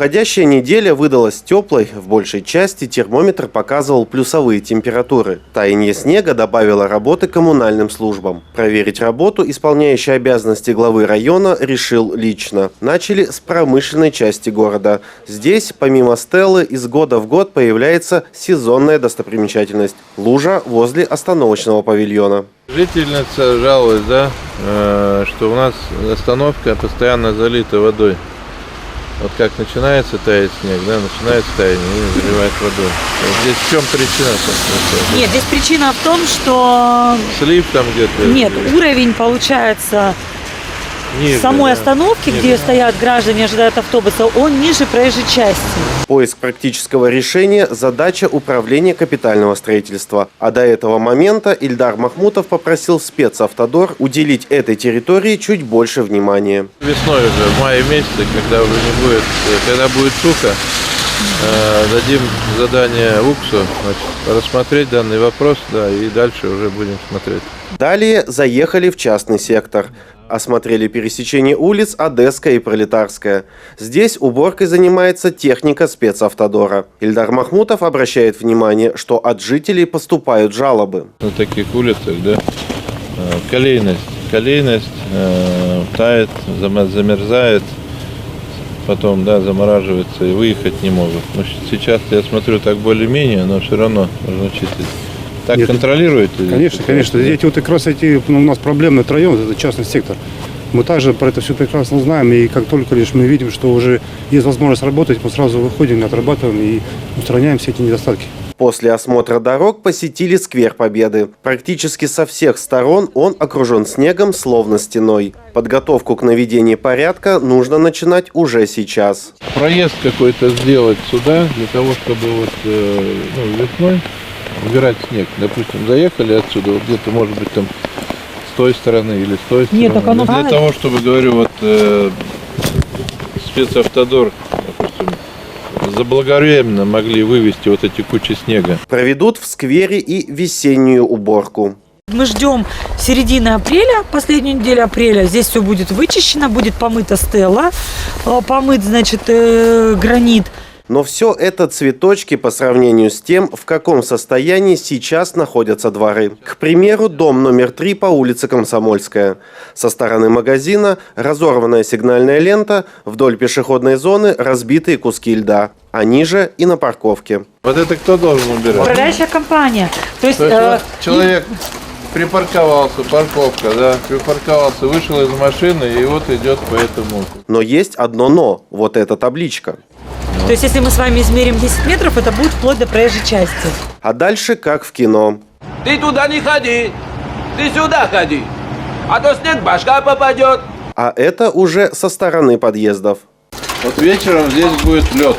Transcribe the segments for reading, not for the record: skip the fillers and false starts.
Уходящая неделя выдалась теплой, в большей части термометр показывал плюсовые температуры. Таяние снега добавило работы коммунальным службам. Проверить работу исполняющий обязанности главы района решил лично. Начали с промышленной части города. Здесь, помимо стелы, из года в год появляется сезонная достопримечательность – лужа возле остановочного павильона. Жительница жаловалась, что у нас остановка постоянно залита водой. Вот как начинается таять снег, начинается таяние и заливает водой. Здесь в чем причина? Нет, здесь причина в том, что... Слив там где-то? Нет, уровень получается ниже, самой остановки, где стоят граждане, ожидают автобуса, он ниже проезжей части. Поиск практического решения – задача управления капитального строительства. А до этого момента Ильдар Махмутов попросил спецавтодор уделить этой территории чуть больше внимания. Весной уже, в мае месяце, когда уже не будет, когда будет сухо, дадим задание УКСу рассмотреть данный вопрос, и дальше уже будем смотреть. Далее заехали в частный сектор. Осмотрели пересечение улиц Одесская и Пролетарская. Здесь уборкой занимается техника спецавтодора. Ильдар Махмутов обращает внимание, что от жителей поступают жалобы. На таких улицах, колейность тает, замерзает, потом замораживается и выехать не могут. Но сейчас я смотрю так более-менее, но все равно нужно чистить. Так нет, контролируете? Конечно. Эти вот как раз у нас проблемный район, это частный сектор. Мы также про это все прекрасно знаем, и как только лишь мы видим, что уже есть возможность работать, мы сразу выходим, отрабатываем и устраняем все эти недостатки. После осмотра дорог посетили сквер Победы. Практически со всех сторон он окружен снегом, словно стеной. Подготовку к наведению порядка нужно начинать уже сейчас. Проезд какой-то сделать сюда, для того, чтобы весной убирать снег. Допустим, заехали отсюда, где-то, может быть, там с той стороны или с той стороны. Нет, так оно для того, чтобы, говорю, спецавтодор, допустим, заблаговременно могли вывести вот эти кучи снега. Проведут в сквере и весеннюю уборку. Мы ждем середины апреля, последнюю неделю апреля. Здесь все будет вычищено, будет помыта стела, помыт, гранит. Но все это цветочки по сравнению с тем, в каком состоянии сейчас находятся дворы. К примеру, дом номер 3 по улице Комсомольская. Со стороны магазина разорванная сигнальная лента, вдоль пешеходной зоны разбитые куски льда, а ниже и на парковке. Вот это кто должен убирать? Управляющая компания. То есть человек припарковался, парковка, припарковался, вышел из машины и вот идет по этому. Но есть одно «но», вот эта табличка. То есть, если мы с вами измерим 10 метров, это будет вплоть до проезжей части. А дальше как в кино. Ты туда не ходи, ты сюда ходи, а то снег башка попадет. А это уже со стороны подъездов. Вот вечером здесь будет лед.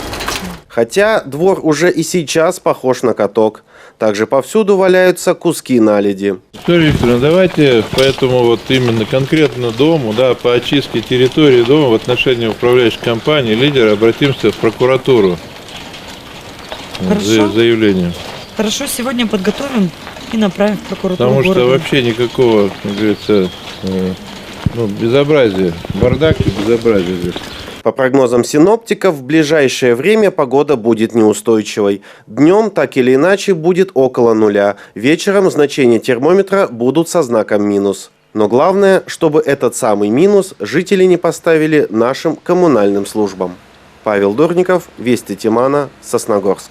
Хотя двор уже и сейчас похож на каток. Также повсюду валяются куски наледи. Виктория Викторовна, давайте поэтому именно конкретно дому, по очистке территории дома в отношении управляющей компании «Лидер» обратимся в прокуратуру с заявлением. Хорошо, сегодня подготовим и направим в прокуратуру. Потому что вообще никакого, как говорится, безобразия, бардак и безобразие здесь. По прогнозам синоптиков, в ближайшее время погода будет неустойчивой. Днем так или иначе будет около нуля. Вечером значения термометра будут со знаком минус. Но главное, чтобы этот самый минус жители не поставили нашим коммунальным службам. Павел Дурников, Вести Тимана, Сосногорск.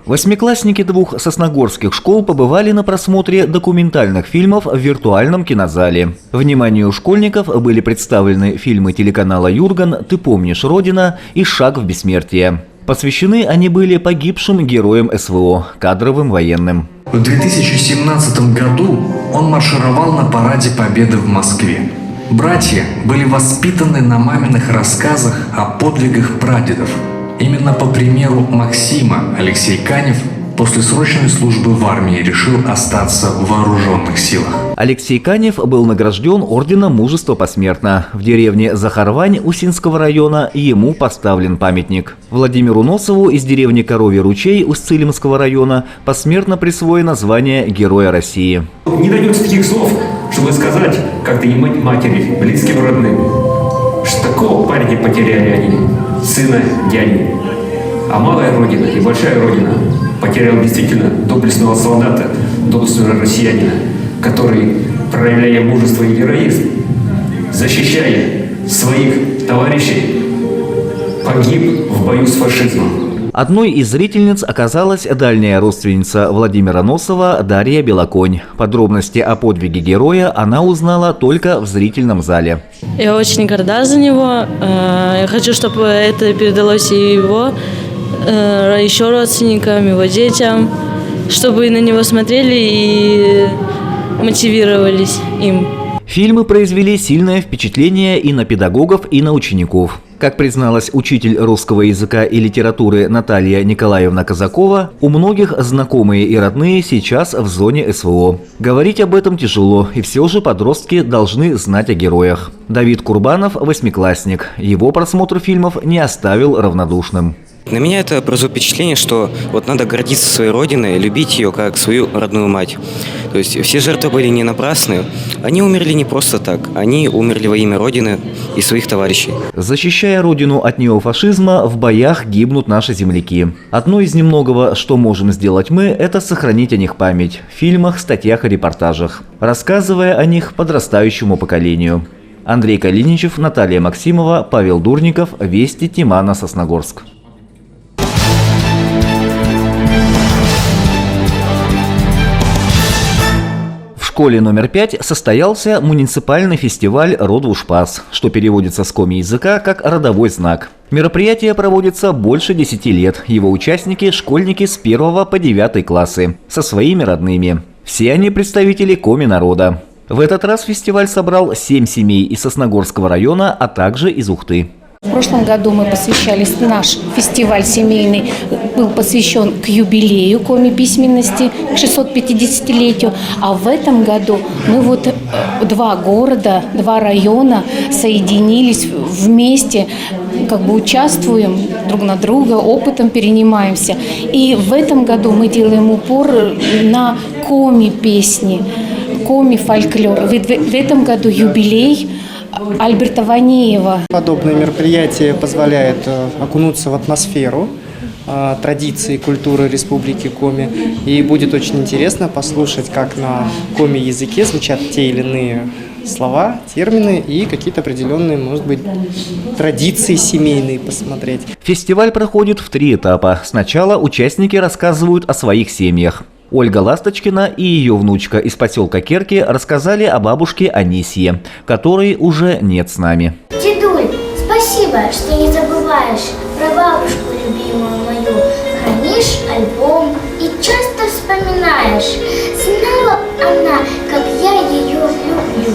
Восьмиклассники 2 сосногорских школ побывали на просмотре документальных фильмов в виртуальном кинозале. Вниманию школьников были представлены фильмы телеканала «Юрган», «Ты помнишь, Родина» и «Шаг в бессмертие». Посвящены они были погибшим героям СВО, кадровым военным. В 2017 году он маршировал на параде Победы в Москве. Братья были воспитаны на маминых рассказах о подвигах прадедов. Именно по примеру Максима Алексей Канев после срочной службы в армии решил остаться в вооруженных силах. Алексей Канев был награжден орденом Мужества посмертно. В деревне Захарвань Усинского района ему поставлен памятник. Владимиру Носову из деревни Коровий ручей Усть-Цилимского района посмертно присвоено звание Героя России. Не дается таких слов, чтобы сказать сказать, как донимать матери, близким родным, что такого парня потеряли они, сына дяди. А малая родина и большая родина потеряла действительно доблестного солдата, доблестного россиянина, который, проявляя мужество и героизм, защищая своих товарищей, погиб в бою с фашизмом. Одной из зрительниц оказалась дальняя родственница Владимира Носова Дарья Белоконь. Подробности о подвиге героя она узнала только в зрительном зале. Я очень горда за него. Я хочу, чтобы это передалось и его еще родственникам, его детям, чтобы на него смотрели и мотивировались им. Фильмы произвели сильное впечатление и на педагогов, и на учеников. Как призналась учитель русского языка и литературы Наталья Николаевна Казакова, у многих знакомые и родные сейчас в зоне СВО. Говорить об этом тяжело, и все же подростки должны знать о героях. Давид Курбанов – 8-классник. Его просмотр фильмов не оставил равнодушным. На меня это произвело впечатление, что вот надо гордиться своей родиной, любить ее как свою родную мать. То есть все жертвы были не напрасны, они умерли не просто так, они умерли во имя Родины и своих товарищей. Защищая Родину от неофашизма, в боях гибнут наши земляки. Одно из немногого, что можем сделать мы, это сохранить о них память в фильмах, статьях и репортажах, рассказывая о них подрастающему поколению. Андрей Калиничев, Наталья Максимова, Павел Дурников, Вести, Тимана, Сосногорск. В школе номер 5 состоялся муниципальный фестиваль «Родвушпас», что переводится с коми-языка как «родовой знак». Мероприятие проводится больше 10 лет. Его участники – школьники с 1 по 9 классы, со своими родными. Все они представители коми-народа. В этот раз фестиваль собрал 7 семей из Сосногорского района, а также из Ухты. В прошлом году мы посвящались, наш фестиваль семейный был посвящен к юбилею коми-письменности, к 650-летию. А в этом году мы вот 2 города, 2 района соединились вместе, как бы участвуем друг на друга, опытом перенимаемся. И в этом году мы делаем упор на коми-песни, коми-фольклор. В этом году юбилей Альберта Ванеева. Подобное мероприятие позволяет окунуться в атмосферу традиций и культуры Республики Коми. И будет очень интересно послушать, как на коми-языке звучат те или иные слова, термины и какие-то определенные, может быть, традиции семейные посмотреть. Фестиваль проходит в 3 этапа. Сначала участники рассказывают о своих семьях. Ольга Ласточкина и ее внучка из поселка Керки рассказали о бабушке Анисье, которой уже нет с нами. Дедуль, спасибо, что не забываешь про бабушку любимую мою. Хранишь альбом и часто вспоминаешь. Знала она, как я ее люблю.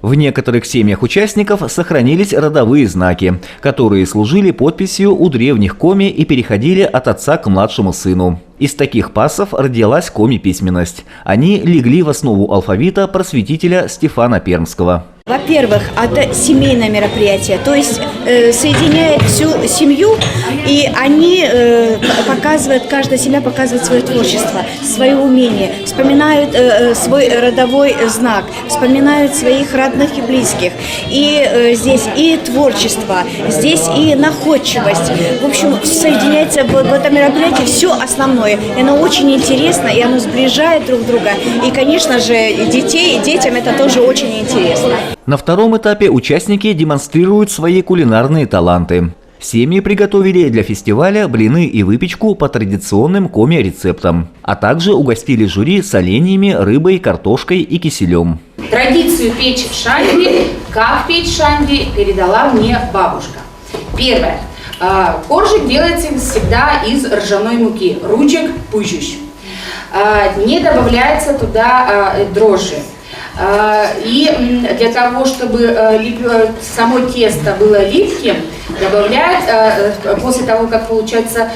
В некоторых семьях участников сохранились родовые знаки, которые служили подписью у древних коми и переходили от отца к младшему сыну. Из таких пассов родилась коми-письменность. Они легли в основу алфавита просветителя Стефана Пермского. Во-первых, это семейное мероприятие, то есть соединяет всю семью, и они показывают, каждая семья показывает свое творчество, свое умение, вспоминают свой родовой знак, вспоминают своих родных и близких. И здесь и творчество, здесь и находчивость. В общем, соединяется в этом мероприятии все основное. И оно очень интересно, и оно сближает друг друга. И, конечно же, детям это тоже очень интересно. На втором этапе участники демонстрируют свои кулинарные таланты. Семьи приготовили для фестиваля блины и выпечку по традиционным коми-рецептам, а также угостили жюри соленьями, рыбой, картошкой и киселем. Традицию печь шанди, как печь шанди, передала мне бабушка. Первое. Коржик делается всегда из ржаной муки, ручек пыжищ. Не добавляется туда дрожжи. И для того, чтобы само тесто было липким, добавляют, после того, как получается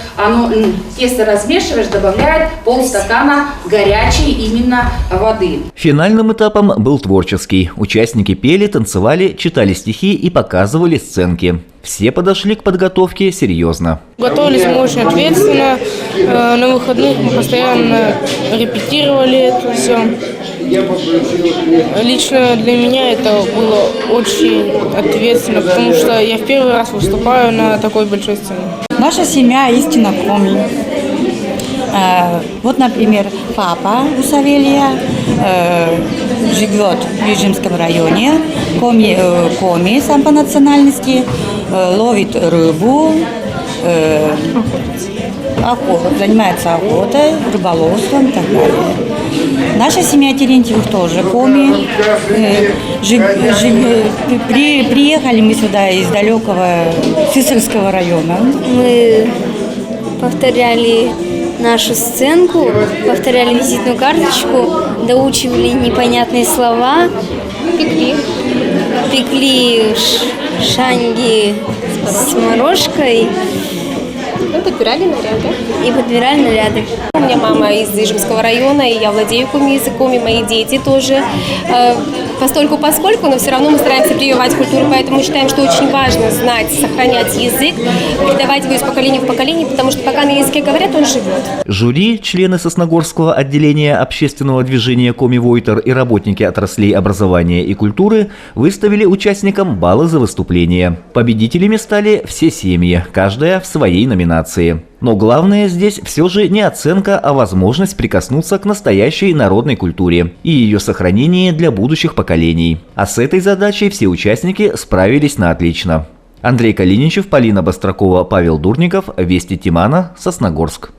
тесто размешиваешь, добавляют полстакана горячей именно воды. Финальным этапом был творческий. Участники пели, танцевали, читали стихи и показывали сценки. Все подошли к подготовке серьезно. Готовились мы очень ответственно. На выходных мы постоянно репетировали это все. Лично для меня это было очень ответственно, потому что я в первый раз выступаю на такой большой сцене. Наша семья истинно коми. Вот, например, папа у Савелия живет в Вижемском районе, коми сам по национальности, ловит рыбу, занимается охотой, рыболовством и так далее. Наша семья Терентьевых тоже коми. Приехали мы сюда из далекого Сысольского района. Мы повторяли нашу сценку, повторяли визитную карточку, доучивали непонятные слова, пекли шанги с морожкой. Мы подбирали наряды. И подбирали наряды. У меня мама из Ижевского района, и я владею коми-языком, и мои дети тоже. Поскольку, но все равно мы стараемся прививать культуру, поэтому считаем, что очень важно знать, сохранять язык, передавать его из поколения в поколение, потому что пока на языке говорят, он живет. Жюри, члены Сосногорского отделения общественного движения «Коми-Войтер» и работники отраслей образования и культуры выставили участникам баллы за выступление. Победителями стали все семьи, каждая в своей номинации. Но главное здесь все же не оценка, а возможность прикоснуться к настоящей народной культуре и ее сохранение для будущих поколений. А с этой задачей все участники справились на отлично. Андрей Калиничев, Полина Бастракова, Павел Дурников, Вести Тимана, Сосногорск.